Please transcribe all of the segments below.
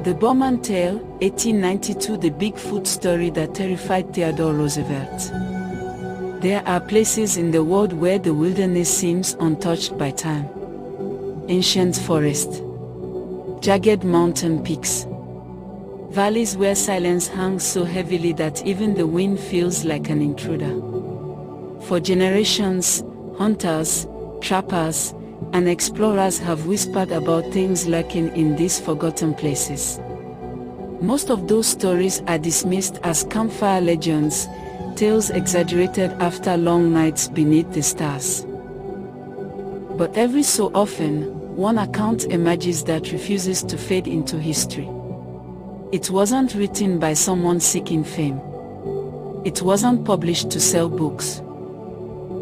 The Bauman Tale, 1892, the Bigfoot story that terrified Theodore Roosevelt. There are places in the world where the wilderness seems untouched by time. Ancient forest, jagged mountain peaks, valleys where silence hangs so heavily that even the wind feels like an intruder. For generations, hunters, trappers, and explorers have whispered about things lurking in these forgotten places. Most of those stories are dismissed as campfire legends, tales exaggerated after long nights beneath the stars. But every so often, one account emerges that refuses to fade into history. It wasn't written by someone seeking fame. It wasn't published to sell books.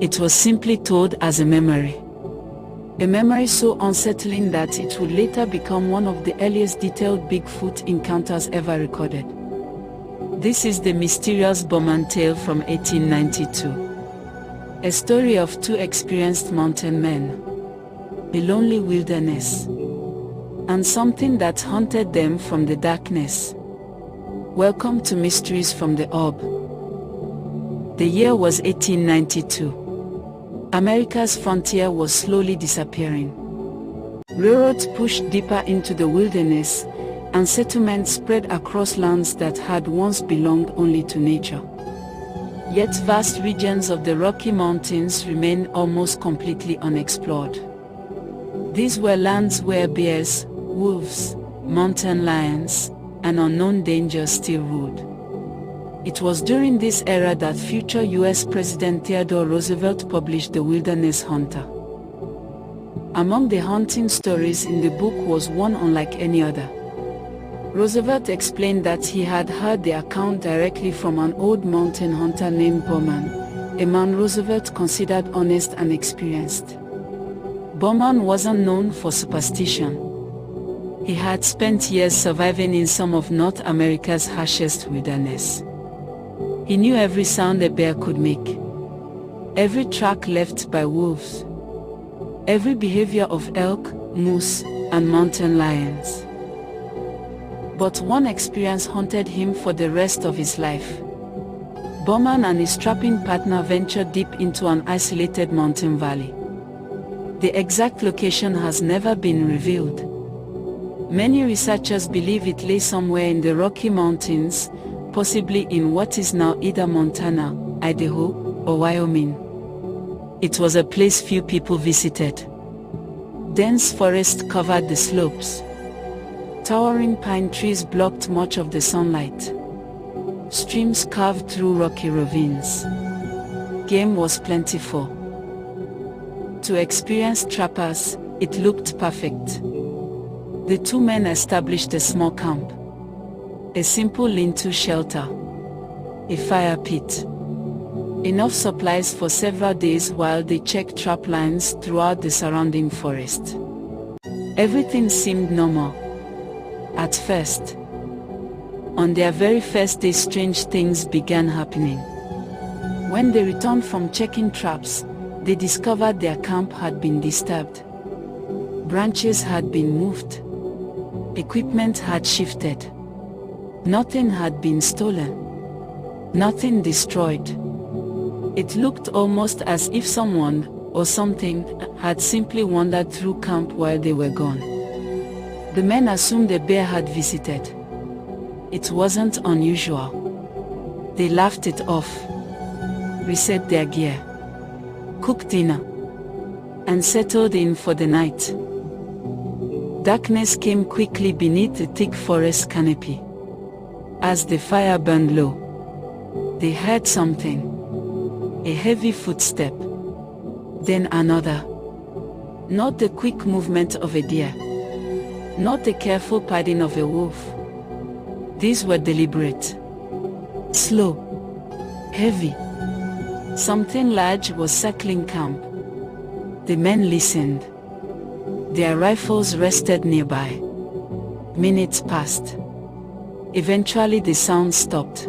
It was simply told as a memory. A memory so unsettling that it would later become one of the earliest detailed Bigfoot encounters ever recorded. This is the mysterious Bauman Tale from 1892. A story of two experienced mountain men, a lonely wilderness, and something that haunted them from the darkness. Welcome to Mysteries from the Orb. The year was 1892. America's frontier was slowly disappearing. Railroads pushed deeper into the wilderness, and settlements spread across lands that had once belonged only to nature. Yet vast regions of the Rocky Mountains remained almost completely unexplored. These were lands where bears, wolves, mountain lions, and unknown dangers still ruled. It was during this era that future US President Theodore Roosevelt published The Wilderness Hunter. Among the hunting stories in the book was one unlike any other. Roosevelt explained that he had heard the account directly from an old mountain hunter named Bauman, a man Roosevelt considered honest and experienced. Bauman wasn't known for superstition. He had spent years surviving in some of North America's harshest wilderness. He knew every sound a bear could make, every track left by wolves, every behavior of elk, moose, and mountain lions. But one experience haunted him for the rest of his life. Bauman and his strapping partner ventured deep into an isolated mountain valley. The exact location has never been revealed. Many researchers believe it lay somewhere in the Rocky Mountains, possibly in what is now either Montana, Idaho, or Wyoming. It was a place few people visited. Dense forest covered the slopes. Towering pine trees blocked much of the sunlight. Streams carved through rocky ravines. Game was plentiful. To experienced trappers, it looked perfect. The two men established a small camp. A simple lean-to shelter. A fire pit. Enough supplies for several days while they checked trap lines throughout the surrounding forest. Everything seemed normal. At first. On their very first day, strange things began happening. When they returned from checking traps, they discovered their camp had been disturbed. Branches had been moved. Equipment had shifted. Nothing had been stolen. Nothing destroyed. It looked almost as if someone, or something, had simply wandered through camp while they were gone. The men assumed a bear had visited. It wasn't unusual. They laughed it off, reset their gear, cooked dinner, and settled in for the night. Darkness came quickly beneath the thick forest canopy. As the fire burned low, they heard something. A heavy footstep. Then another. Not the quick movement of a deer. Not the careful padding of a wolf. These were deliberate. Slow. Heavy. Something large was circling camp. The men listened. Their rifles rested nearby. Minutes passed. Eventually the sound stopped.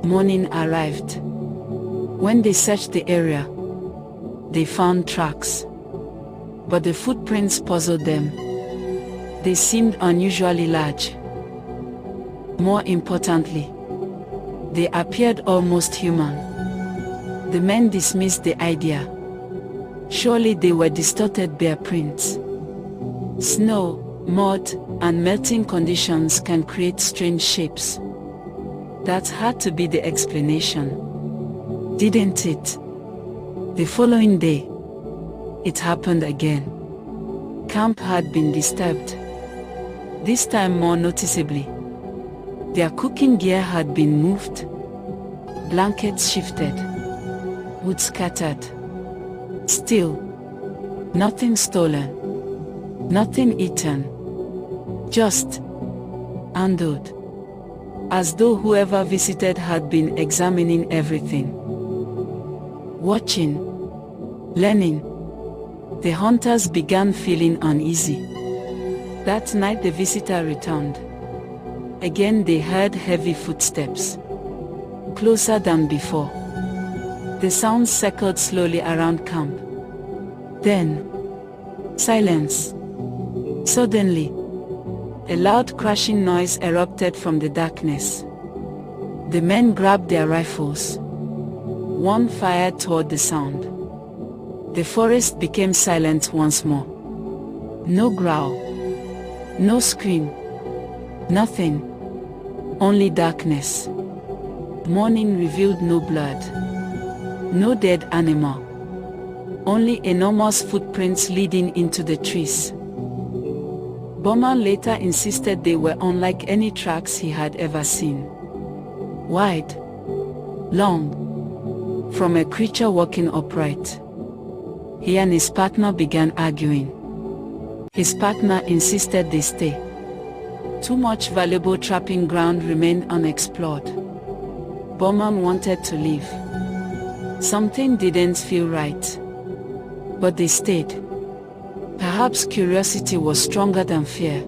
Morning arrived. When they searched the area, they found tracks. But the footprints puzzled them. They seemed unusually large. More importantly, they appeared almost human. The men dismissed the idea. Surely they were distorted bear prints. Snow, mud, and melting conditions can create strange shapes. That had to be the explanation, didn't it? The following day, it happened again. Camp had been disturbed. This time more noticeably. Their cooking gear had been moved, blankets shifted, wood scattered. Still, nothing stolen, nothing eaten, just undone, as though whoever visited had been examining everything. Watching, learning, the hunters began feeling uneasy. That night the visitor returned. Again they heard heavy footsteps, closer than before. The sounds circled slowly around camp. Then, silence. Suddenly, a loud crashing noise erupted from the darkness. The men grabbed their rifles. One fired toward the sound. The forest became silent once more. No growl, no scream, nothing, only darkness. Morning revealed no blood, no dead animal, only enormous footprints leading into the trees. Bauman later insisted they were unlike any tracks he had ever seen. Wide, long, from a creature walking upright. He and his partner began arguing. His partner insisted they stay. Too much valuable trapping ground remained unexplored. Bauman wanted to leave. Something didn't feel right. But they stayed. Perhaps curiosity was stronger than fear.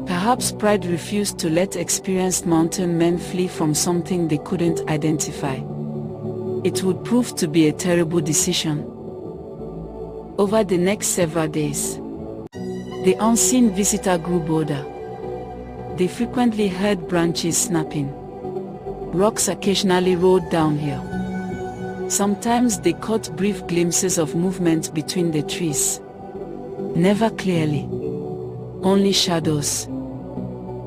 Perhaps pride refused to let experienced mountain men flee from something they couldn't identify. It would prove to be a terrible decision. Over the next several days, the unseen visitor grew bolder. They frequently heard branches snapping. Rocks occasionally rolled downhill. Sometimes they caught brief glimpses of movement between the trees. Never clearly. Only shadows.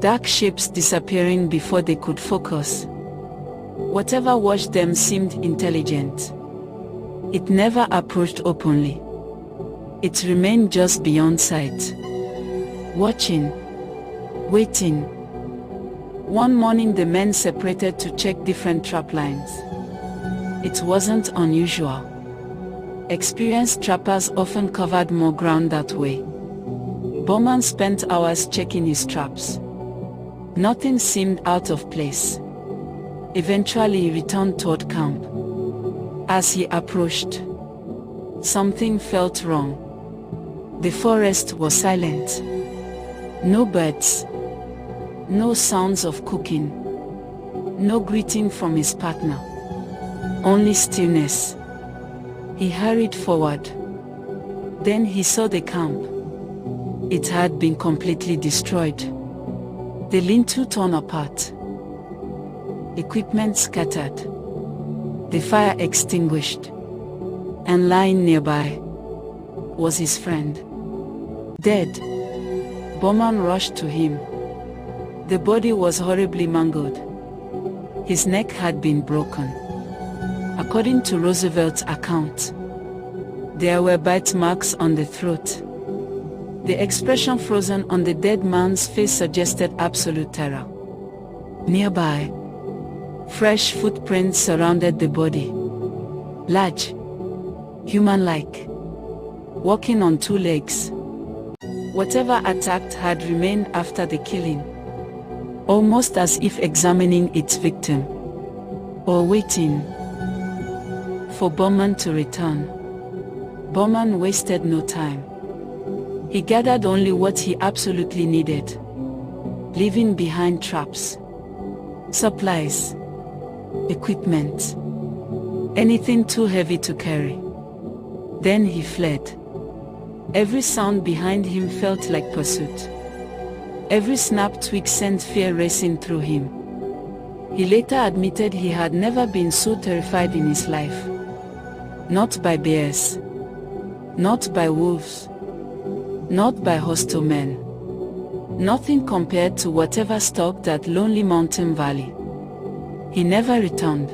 Dark shapes disappearing before they could focus. Whatever watched them seemed intelligent. It never approached openly. It remained just beyond sight. Watching. Waiting. One morning the men separated to check different trap lines. It wasn't unusual. Experienced trappers often covered more ground that way. Bauman spent hours checking his traps. Nothing seemed out of place. Eventually he returned toward camp. As he approached, something felt wrong. The forest was silent. No birds. No sounds of cooking. No greeting from his partner. Only stillness. He hurried forward. Then he saw the camp. It had been completely destroyed. The lean-to torn apart. Equipment scattered. The fire extinguished. And lying nearby was his friend. Dead. Bauman rushed to him. The body was horribly mangled. His neck had been broken. According to Roosevelt's account, there were bite marks on the throat. The expression frozen on the dead man's face suggested absolute terror. Nearby, fresh footprints surrounded the body. Large, human-like, walking on two legs. Whatever attacked had remained after the killing, almost as if examining its victim, or waiting for Bauman to return. Bauman wasted no time. He gathered only what he absolutely needed, leaving behind traps, supplies, equipment, anything too heavy to carry. Then he fled. Every sound behind him felt like pursuit. Every snap twig sent fear racing through him. He later admitted he had never been so terrified in his life. Not by bears. Not by wolves. Not by hostile men. Nothing compared to whatever stalked that lonely mountain valley. He never returned.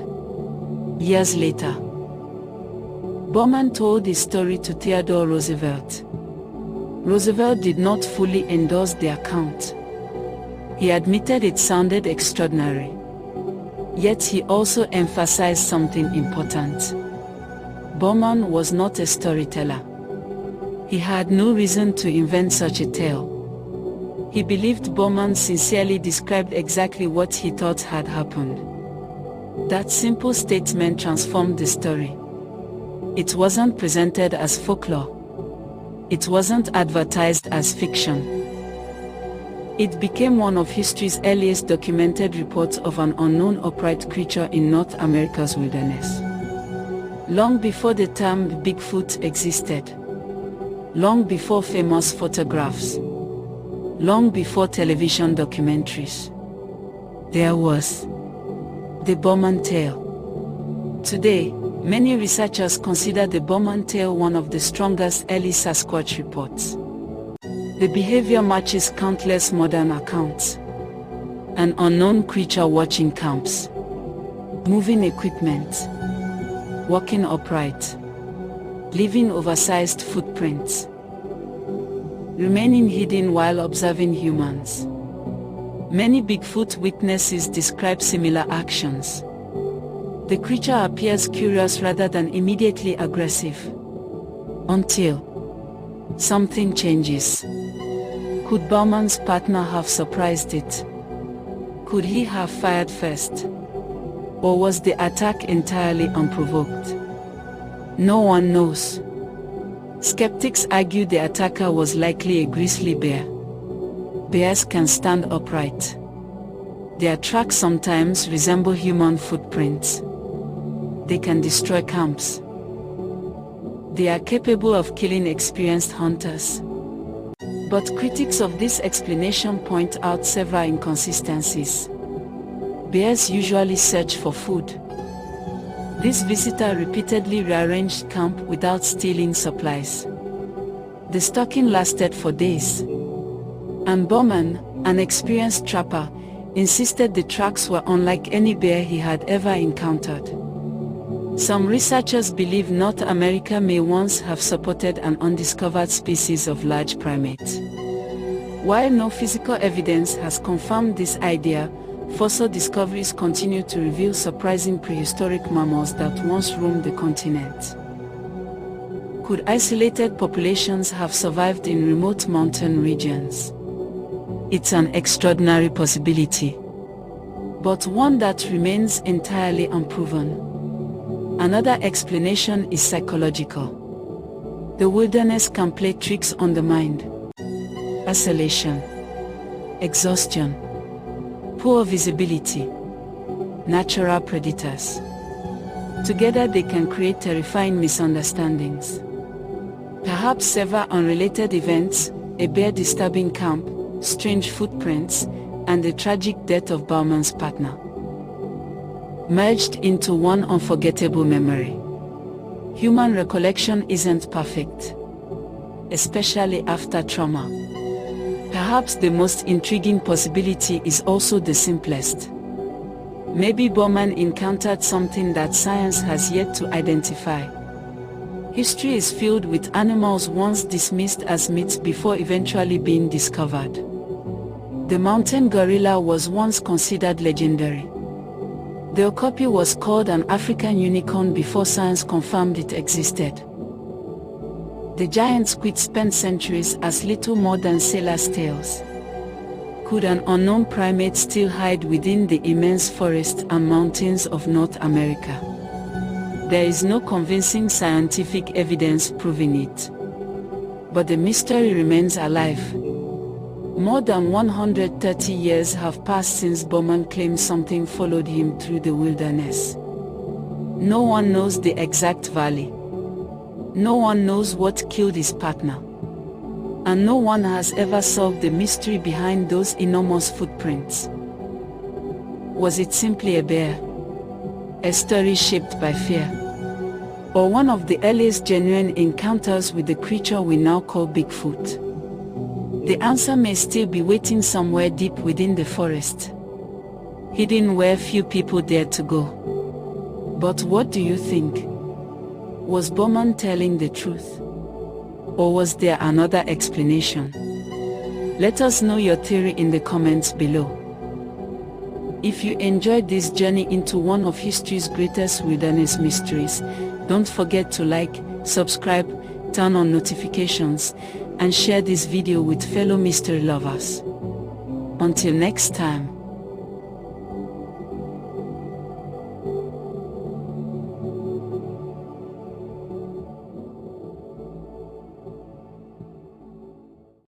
Years later, Bauman told his story to Theodore Roosevelt. Roosevelt did not fully endorse the account. He admitted it sounded extraordinary. Yet he also emphasized something important. Bauman was not a storyteller. He had no reason to invent such a tale. He believed Bauman sincerely described exactly what he thought had happened. That simple statement transformed the story. It wasn't presented as folklore. It wasn't advertised as fiction. It became one of history's earliest documented reports of an unknown upright creature in North America's wilderness. Long before the term Bigfoot existed. Long before famous photographs. Long before television documentaries. There was the Bauman Tale. Today, many researchers consider the Bauman Tale one of the strongest early Sasquatch reports. The behavior matches countless modern accounts. An unknown creature watching camps. Moving equipment. Walking upright. Leaving oversized footprints. Remaining hidden while observing humans. Many Bigfoot witnesses describe similar actions. The creature appears curious rather than immediately aggressive. Until something changes. Could Bauman's partner have surprised it? Could he have fired first? Or was the attack entirely unprovoked? No one knows. Skeptics argue the attacker was likely a grizzly bear. Bears can stand upright. Their tracks sometimes resemble human footprints. They can destroy camps. They are capable of killing experienced hunters. But critics of this explanation point out several inconsistencies. Bears usually search for food. This visitor repeatedly rearranged camp without stealing supplies. The stalking lasted for days. And Bauman, an experienced trapper, insisted the tracks were unlike any bear he had ever encountered. Some researchers believe North America may once have supported an undiscovered species of large primate. While no physical evidence has confirmed this idea, fossil discoveries continue to reveal surprising prehistoric mammals that once roamed the continent. Could isolated populations have survived in remote mountain regions? It's an extraordinary possibility, but one that remains entirely unproven. Another explanation is psychological. The wilderness can play tricks on the mind. Isolation, exhaustion, poor visibility, natural predators. Together they can create terrifying misunderstandings. Perhaps several unrelated events, a bear disturbing camp, strange footprints, and the tragic death of Bauman's partner, merged into one unforgettable memory. Human recollection isn't perfect, especially after trauma. Perhaps the most intriguing possibility is also the simplest. Maybe Bauman encountered something that science has yet to identify. History is filled with animals once dismissed as myths before eventually being discovered. The mountain gorilla was once considered legendary. The okapi was called an African unicorn before science confirmed it existed. The giant squid spent centuries as little more than sailors' tales. Could an unknown primate still hide within the immense forests and mountains of North America? There is no convincing scientific evidence proving it. But the mystery remains alive. More than 130 years have passed since Bauman claimed something followed him through the wilderness. No one knows the exact valley. No one knows what killed his partner. And no one has ever solved the mystery behind those enormous footprints. Was it simply a bear? A story shaped by fear? Or one of the earliest genuine encounters with the creature we now call Bigfoot? The answer may still be waiting somewhere deep within the forest, hidden where few people dare to go. But what do you think? Was Bauman telling the truth? Or was there another explanation? Let us know your theory in the comments below. If you enjoyed this journey into one of history's greatest wilderness mysteries, don't forget to like, subscribe, turn on notifications, and share this video with fellow mystery lovers. Until next time.